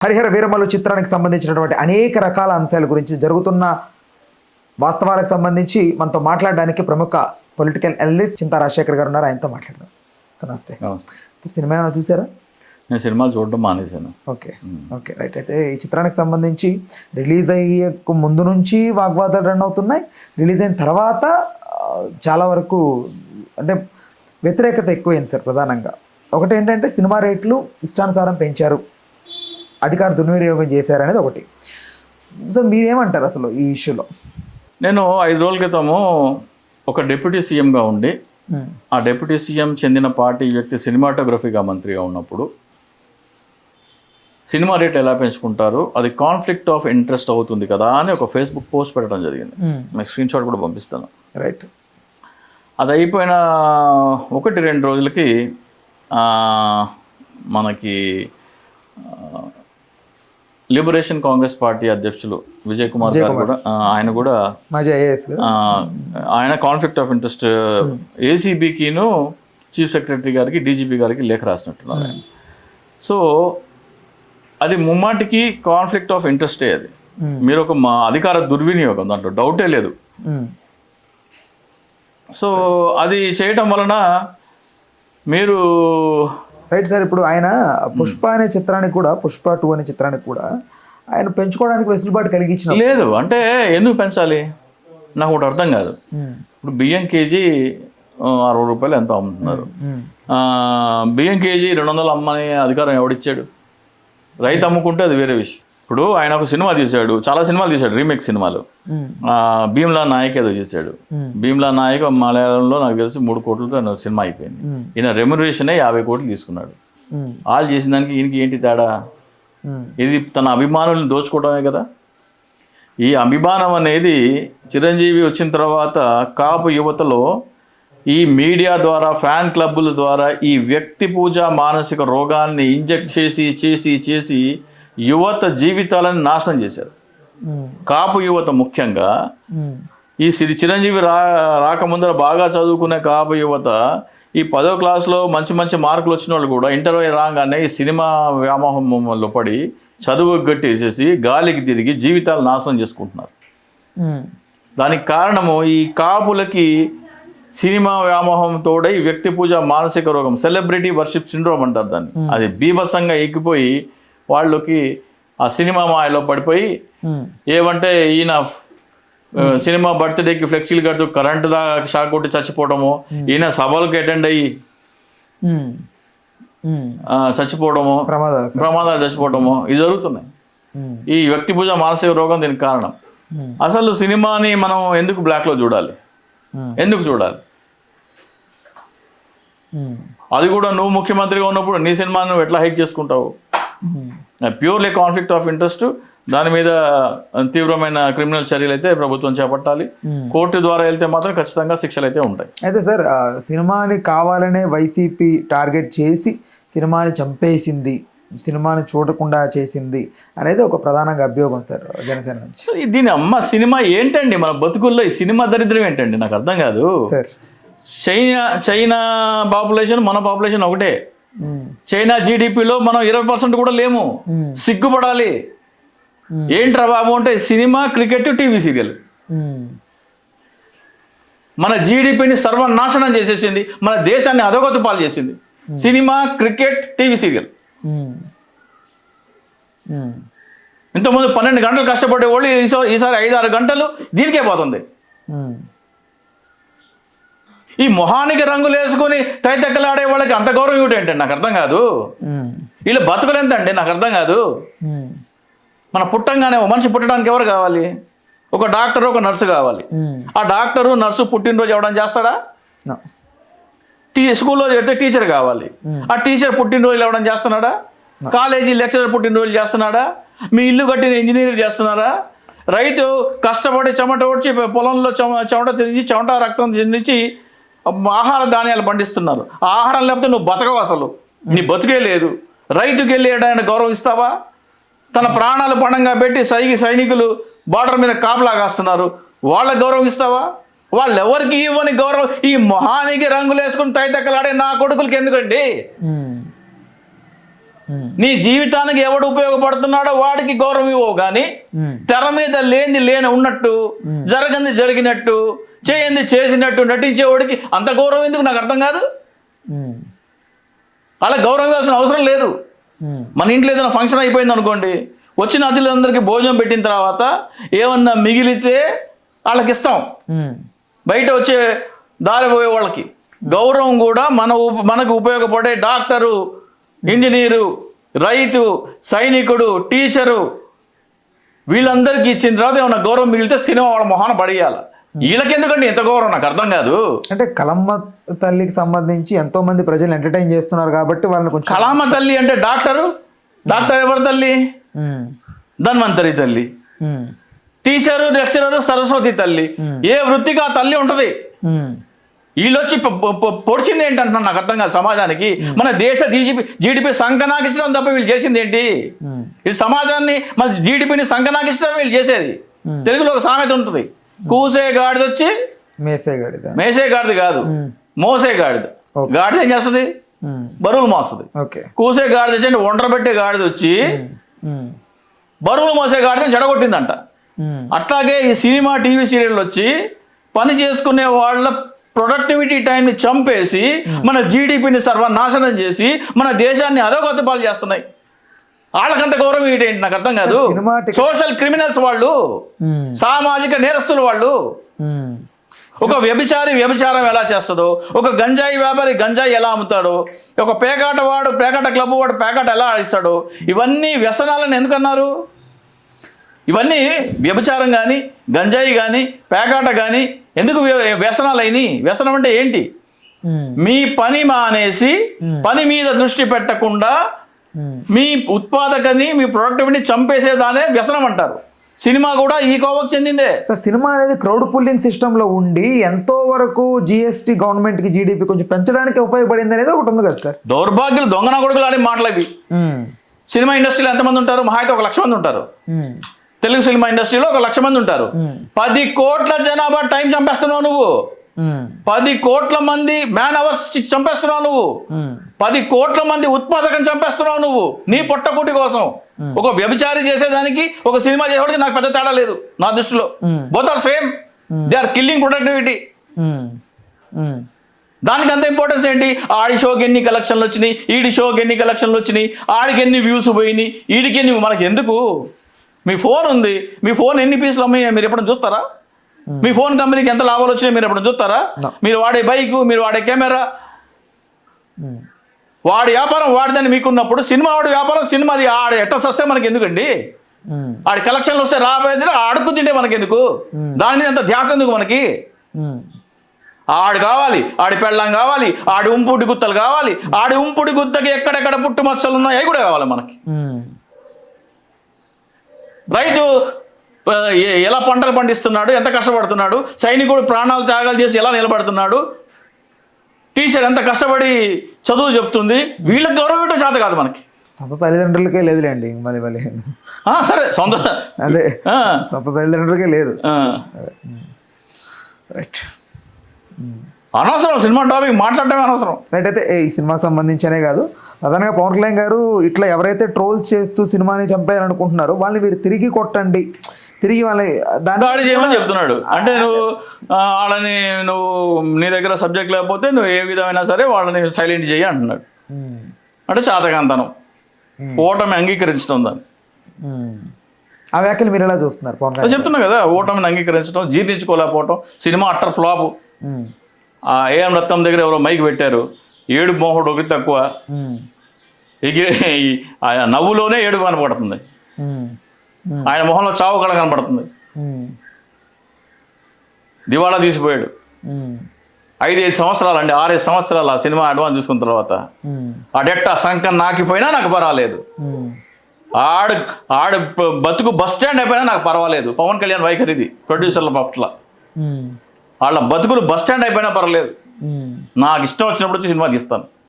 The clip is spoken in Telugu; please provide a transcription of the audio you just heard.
హరిహర వీరమల్లు చిత్రానికి సంబంధించినటువంటి అనేక రకాల అంశాల గురించి జరుగుతున్న వాస్తవాలకు సంబంధించి మనతో మాట్లాడడానికి ప్రముఖ పొలిటికల్ అనలిస్ట్ చింతా రాజశేఖర్ గారు ఉన్నారు. ఆయనతో మాట్లాడదాం. సార్ నమస్తే. సార్ సినిమా ఏమైనా చూసారా? నేను సినిమాలు చూడడం మానేశాను. Okay okay right. అయితే ఈ చిత్రానికి సంబంధించి రిలీజ్ అయ్యే ముందు నుంచి వాగ్వాదాలు రన్ అవుతున్నాయి. రిలీజ్ అయిన తర్వాత చాలా వరకు అంటే వ్యతిరేకత ఎక్కువైంది సార్. ప్రధానంగా ఒకటి ఏంటంటే సినిమా రేట్లు ఇష్టానుసారం పెంచారు, అధికార దుర్వినియోగం చేశారనేది ఒకటి. సో మీరేమంటారు అసలు ఈ ఇష్యూలో? నేను 5 రోజుల క్రితము ఒక డిప్యూటీ సీఎంగా ఉండి ఆ డిప్యూటీ సీఎం చెందిన పార్టీ వ్యక్తి సినిమాటోగ్రఫీగా మంత్రిగా ఉన్నప్పుడు సినిమా రేట్లు ఎలా పెంచుకుంటారు, అది కాన్ఫ్లిక్ట్ ఆఫ్ ఇంట్రెస్ట్ అవుతుంది కదా అని ఒక ఫేస్బుక్ పోస్ట్ పెట్టడం జరిగింది. మీకు స్క్రీన్ షాట్ కూడా పంపిస్తాను. రైట్. అది అయిపోయిన 1-2 రోజులకి మనకి లిబరేషన్ కాంగ్రెస్ పార్టీ అధ్యక్షులు విజయ్ కుమార్ గారు కూడా ఆయన కాన్ఫ్లిక్ట్ ఆఫ్ ఇంట్రెస్ట్ ఏసీబీకిను చీఫ్ సెక్రటరీ గారికి డీజీపీ గారికి లేఖ రాసినట్టున్నారు. సో అది ముమ్మాటికి కాన్ఫ్లిక్ట్ ఆఫ్ ఇంట్రెస్టే. అది మీరు ఒక అధికార దుర్వినియోగం, దాంట్లో డౌటే లేదు. సో అది చేయటం వలన మీరు రైట్ సార్. ఇప్పుడు ఆయన పుష్ప అనే చిత్రానికి కూడా, పుష్ప 2 అనే చిత్రానికి కూడా ఆయన పెంచుకోవడానికి వెసులుబాటు కలిగించిన లేదు. అంటే ఎందుకు పెంచాలి నాకు ఒకటి అర్థం కాదు. ఇప్పుడు బియ్యం కేజీ 60 రూపాయలు ఎంత అమ్ముతున్నారు. బియ్యం కేజీ 200 అమ్మని అధికారం ఎవడిచ్చాడు? రైతు అమ్ముకుంటే అది వేరే విషయం. ఇప్పుడు ఆయన ఒక సినిమా తీశాడు, చాలా సినిమాలు తీశాడు, రీమేక్ సినిమాలు. భీమ్లా నాయక్ ఏదో చేశాడు. భీమ్లా నాయక్ మలయాళంలో నాకు తెలిసి 3 కోట్లతో సినిమా అయిపోయింది. ఈయన రెమ్యునరేషనే 50 కోట్లు తీసుకున్నాడు. వాళ్ళు చేసిన దానికి ఈయనకి ఏంటి తేడా? ఇది తన అభిమానులను దోచుకోవడమే కదా. ఈ అభిమానం అనేది చిరంజీవి వచ్చిన తర్వాత కాపు యువతలో ఈ మీడియా ద్వారా, ఫ్యాన్ క్లబ్బుల ద్వారా ఈ వ్యక్తి పూజ మానసిక రోగాన్ని ఇంజెక్ట్ చేసి యువత జీవితాలను నాశనం చేశారు. కాపు యువత ముఖ్యంగా ఈ చిరంజీవి రాకముందర బాగా చదువుకునే కాపు యువత ఈ 10వ క్లాస్లో మంచి మార్కులు వచ్చిన వాళ్ళు కూడా ఇంటర్వ్యూ రాగానే ఈ సినిమా వ్యామోహంలో పడి చదువు గట్టేసేసి గాలికి తిరిగి జీవితాలు నాశనం చేసుకుంటున్నారు. దానికి కారణము ఈ కాపులకి సినిమా వ్యామోహం తోడై వ్యక్తి పూజ మానసిక రోగం, సెలబ్రిటీ వర్షిప్ సిండ్రోమ్ అంటారు దాన్ని. అది బీభత్సంగా ఎక్కిపోయి వాళ్ళకి ఆ సినిమా మాయలో పడిపోయి ఏమంటే ఈయన సినిమా బర్త్డేకి ఫ్లెక్సీలు కడుతూ కరెంటు షాక్ కొట్టి చచ్చిపోవడము, ఈయన సభలకు అటెండ్ అయ్యి చచ్చిపోవడము, ప్రమాదాలు చచ్చిపోవడము ఇది జరుగుతున్నాయి. ఈ వ్యక్తి పూజ మానసిక రోగం దీనికి కారణం. అసలు సినిమాని మనం ఎందుకు బ్లాక్లో చూడాలి? ఎందుకు చూడాలి? అది కూడా నువ్వు ముఖ్యమంత్రిగా ఉన్నప్పుడు నీ సినిమాను నువ్వు ఎట్లా హైక్ చేసుకుంటావు? Purely conflict of interest. దాని మీద తీవ్రమైన క్రిమినల్ చర్యలు అయితే ప్రభుత్వం చేపట్టాలి. కోర్టు ద్వారా వెళ్తే మాత్రం ఖచ్చితంగా శిక్షలు అయితే ఉంటాయి. అయితే సార్ సినిమాని కావాలనే వైసీపీ టార్గెట్ చేసి సినిమాని చంపేసింది, సినిమాని చూడకుండా చేసింది అనేది ఒక ప్రధానంగా అభియోగం సార్ జనసేన నుంచి. దీని సినిమా ఏంటండి? మన బతుకుల్లో ఈ సినిమా దరిద్రం ఏంటండి? నాకు అర్థం కాదు సార్. చైనా పాపులేషన్ మన పాపులేషన్ ఒకటే. చైనా జీడిపిలో మనం 20% కూడా లేము. సిగ్గుపడాలి. ఏంట్రా బాబు అంటే సినిమా, క్రికెట్, టీవీ సీరియల్ మన జీడిపిని సర్వనాశనం చేసేసింది, మన దేశాన్ని అధోగతి పాలు చేసింది. Cinema, cricket, TV serial. ఇంతకుముందు 12 గంటలు కష్టపడే వాళ్ళు ఈసారి 5-6 గంటలు దీనికే పోతుంది. ఈ మొహానికి రంగులు వేసుకొని తైతక్కలాడే వాళ్ళకి అంత గౌరవం ఏమిటంటే నాకు అర్థం కాదు. వీళ్ళు బతుకులు ఎంత అండి నాకు అర్థం కాదు. మన పుట్టంగానే ఓ మనిషి పుట్టడానికి ఎవరు కావాలి? ఒక డాక్టర్, ఒక నర్సు కావాలి. ఆ డాక్టరు, నర్సు పుట్టినరోజు ఎవడం చేస్తాడా? స్కూల్లో చేస్తే టీచర్ కావాలి. ఆ టీచర్ పుట్టినరోజులు ఎవడం చేస్తున్నాడా? కాలేజీ లెక్చరర్ పుట్టినరోజులు చేస్తున్నాడా? మీ ఇల్లు కట్టిన ఇంజనీర్ చేస్తున్నారా? రైతు కష్టపడి చెమట ఓడ్చి పొలంలో చెమట రక్తం చెందించి ఆహార ధాన్యాలు పండిస్తున్నారు. ఆహారం లేకపోతే నువ్వు బతకవు, అసలు నీ బతుకే లేదు. రైతుకి వెళ్ళి ఆయన గౌరవం ఇస్తావా? తన ప్రాణాలు పణంగా పెట్టి సైనికులు బార్డర్ మీద కాపలా కాస్తున్నారు, వాళ్ళకి గౌరవం ఇస్తావా? వాళ్ళు ఎవరికి ఇవ్వని గౌరవం ఈ మొహానికి రంగులు వేసుకుని తైతక్కలాడే నా కొడుకులకి ఎందుకండి? నీ జీవితానికి ఎవడు ఉపయోగపడుతున్నాడో వాడికి గౌరవం ఇవ్వవు కానీ తెర మీద లేని ఉన్నట్టు, జరగంది జరిగినట్టు, చేయంది చేసినట్టు నటించేవాడికి అంత గౌరవం ఎందుకు నాకు అర్థం కాదు. అలా గౌరవం ఇవ్వాల్సిన అవసరం లేదు. మన ఇంట్లో ఏదైనా ఫంక్షన్ అయిపోయింది అనుకోండి, వచ్చిన అతిథులందరికీ భోజనం పెట్టిన తర్వాత ఏమన్నా మిగిలితే వాళ్ళకి ఇస్తాం. బయట వచ్చే దారి పోయే వాళ్ళకి గౌరవం కూడా మనకు ఉపయోగపడే డాక్టరు, ఇంజనీరు, రైతు, సైనికుడు, టీచరు వీళ్ళందరికీ ఇచ్చిన తర్వాత ఏమన్నా గౌరవం మిగిలితే సినిమా వాళ్ళ మొహాన పడేయాలి. వీళ్ళకెందుకండి ఎంత గౌరవం నాకు అర్థం కాదు. అంటే కలమ్మ తల్లికి సంబంధించి ఎంతో మంది ప్రజలు ఎంటర్టైన్ చేస్తున్నారు కాబట్టి వాళ్ళని కొంచెం. కలమ్మ తల్లి అంటే డాక్టర్ ఎవరి తల్లి? ధన్వంతరి తల్లి. టీచరు, లెక్చరరు సరస్వతి తల్లి. ఏ వృత్తికి ఆ తల్లి ఉంటది. వీళ్ళొచ్చి పొడిచింది ఏంటంటున్నాను నాకు అర్థం కాదు. సమాజానికి మన దేశ జీడిపి సంకనాకించడం తప్ప వీళ్ళు చేసింది ఏంటి? ఈ సమాజాన్ని మన జీడిపిని సంకనాకించడం వీళ్ళు చేసేది. తెలుగులో ఒక సామెత ఉంటుంది, కూసే గాడిద వచ్చి మేసే గాడిద కాదు, మోసే గాడిద. గాడిద ఏం చేస్తుంది? బరువులు మోస్తుంది. కూసే గాడిద వచ్చి అంటే ఒండ్రబెట్టే గాడిద వచ్చి బరువులు మోసే గాడిదని చెడగొట్టిందంట. అట్లాగే ఈ సినిమా టీవీ సీరియల్ వచ్చి పని చేసుకునే వాళ్ళ ప్రొడక్టివిటీ టైంని చంపేసి మన జీడిపిని సర్వనాశనం చేసి మన దేశాన్ని అధోగతి పాలు చేస్తున్నాయి. వాళ్ళకంత గౌరవం ఏంటి నాకు అర్థం కాదు. సోషల్ క్రిమినల్స్ వాళ్ళు, సామాజిక నేరస్తులు వాళ్ళు. ఒక వ్యభిచారం ఎలా చేస్తుందో, ఒక గంజాయి వ్యాపారి గంజాయి ఎలా అమ్ముతాడో, ఒక పేకాట క్లబ్ వాడు పేకాట ఎలా ఆడిస్తాడో, ఇవన్నీ వ్యసనాలను ఎందుకన్నారు? ఇవన్నీ వ్యభిచారం కానీ, గంజాయి కానీ, పేకాట కానీ ఎందుకు వ్యసనాలు అయినాయి? వ్యసనం అంటే ఏంటి? మీ పని మానేసి పని మీద దృష్టి పెట్టకుండా మీ ఉత్పాదకని, మీ ప్రొడక్టివిటీని చంపేసేదానే వ్యసనం అంటారు. సినిమా కూడా ఈ కోవకు చెందిందే. సినిమా అనేది క్రౌడ్ పుల్లింగ్ సిస్టంలో ఉండి ఎంతో వరకు జిఎస్టీ గవర్నమెంట్కి జీడిపి కొంచెం పెంచడానికి ఉపయోగపడింది అనేది ఒకటి ఉంది కదా సార్. దౌర్భాగ్యులు, దొంగన కొడుకులు ఆడే మాటలు ఇవి. సినిమా ఇండస్ట్రీలో ఎంతమంది ఉంటారు? మహా అయితే 1,00,000 మంది ఉంటారు. తెలుగు సినిమా ఇండస్ట్రీలో 1,00,000 మంది ఉంటారు. 10 కోట్ల జనాభా టైం చంపేస్తున్నావు నువ్వు. 10 కోట్ల మంది మ్యాన్ అవర్స్ చంపేస్తున్నావు నువ్వు. 10 కోట్ల మంది ఉత్పాదకం చంపేస్తున్నావు నువ్వు నీ పొట్టకూటి కోసం. ఒక వ్యభిచారి చేసేదానికి ఒక సినిమా చేసేవాడికి నాకు పెద్ద తేడా లేదు నా దృష్టిలో. Both are same. They are killing productivity. దానికి అంత ఇంపార్టెన్స్ ఏంటి? ఆడి షోకి ఎన్ని కలెక్షన్లు వచ్చినాయి, ఈడి షోకి ఎన్ని కలెక్షన్లు వచ్చినాయి, ఆడికి ఎన్ని వ్యూస్ పోయినాయి, ఈడికి ఎన్ని, మనకి ఎందుకు? మీ ఫోన్ ఉంది, మీ ఫోన్ ఎన్ని పీసులు అమ్మాయి మీరు ఎప్పుడైనా చూస్తారా? మీ ఫోన్ కంపెనీకి ఎంత లాభాలు వచ్చినాయి మీరు ఎప్పుడైనా చూస్తారా? మీరు వాడే బైకు, మీరు వాడే కెమెరా, వాడి వ్యాపారం వాడిదని మీకున్నప్పుడు సినిమా వాడి వ్యాపారం సినిమాది. ఆడ ఎట్ట వస్తే మనకి ఎందుకండి? ఆడి కలెక్షన్లు వస్తే రాబోయే ఆడుకు తింటే మనకెందుకు? దాని మీద అంత ధ్యాస ఎందుకు మనకి? ఆడు కావాలి, ఆడి పెళ్ళం కావాలి, ఆడి ఉంపుడి గుత్తలు కావాలి, ఆడి ఉంపుడి గుత్తకి ఎక్కడెక్కడ పుట్టు మచ్చలు ఉన్నాయో అవి కూడా కావాలి మనకి. రైతు ఎలా పంటలు పండిస్తున్నాడు, ఎంత కష్టపడుతున్నాడు, సైనికుడు ప్రాణాలు త్యాగాలు చేసి ఎలా నిలబడుతున్నాడు, టీచర్ ఎంత కష్టపడి చదువు చెప్తుంది, వీళ్ళకి గౌరవం ఇవ్వడం చేత కాదు మనకి. సొంత తల్లిదండ్రులకే లేదులేండి. మళ్ళీ సరే, సొంత అదే సొంత తల్లిదండ్రులకే లేదు. రైట్, అనవసరం సినిమా టాపిక్ మాట్లాడటమే అనవసరం. రైట్, అయితే ఈ సినిమాకి సంబంధించనే కాదు, ప్రధానంగా పవన్ కళ్యాణ్ గారు ఇట్లా ఎవరైతే ట్రోల్స్ చేస్తూ సినిమాని చంపేయాలనుకుంటున్నారో వాళ్ళని మీరు తిరిగి కొట్టండి, తిరిగి వాళ్ళని దాడి చేయమని చెప్తున్నాడు. అంటే నువ్వు వాళ్ళని, నువ్వు నీ దగ్గర సబ్జెక్ట్ లేకపోతే నువ్వు ఏ విధమైనా సరే వాళ్ళని సైలెంట్ చేయి అంటున్నాడు. అంటే చాతకాంతనం, ఓటమి అంగీకరించడం. దాన్ని ఆ వ్యాఖ్యలు మీరు ఎలా చూస్తున్నారు? పవన్ కళ్యాణ్ చెప్తున్నా కదా, ఓటమిని అంగీకరించడం, జీర్ణించుకోలేకపోవటం, సినిమా అట్టర్ ఫ్లాప్. ఏఎం రత్నం దగ్గర ఎవరో మైక్ పెట్టారు, ఏడు మోహుడు ఒకటి తక్కువ, ఆయన నవ్వులోనే ఏడు కనపడుతుంది, ఆయన మొహంలో చావు కళ కనపడుతుంది. దివాళా తీసిపోయాడు. 5 సంవత్సరాలు అండి, 6 సంవత్సరాలు ఆ సినిమా అడ్వాన్స్ తీసుకున్న తర్వాత ఆ డెట్టా సంకం నాకిపోయినా నాకు పర్వాలేదు, ఆడు బతుకు బస్ స్టాండ్ అయిపోయినా నాకు పర్వాలేదు. పవన్ కళ్యాణ్ వైఖరిది ప్రొడ్యూసర్ల పట్ల. వాళ్ళ బతుకులు బస్ స్టాండ్ అయిపోయినా పర్వాలేదు, నాకు ఇష్టం వచ్చినప్పుడు వచ్చి సినిమా తీస్తాను.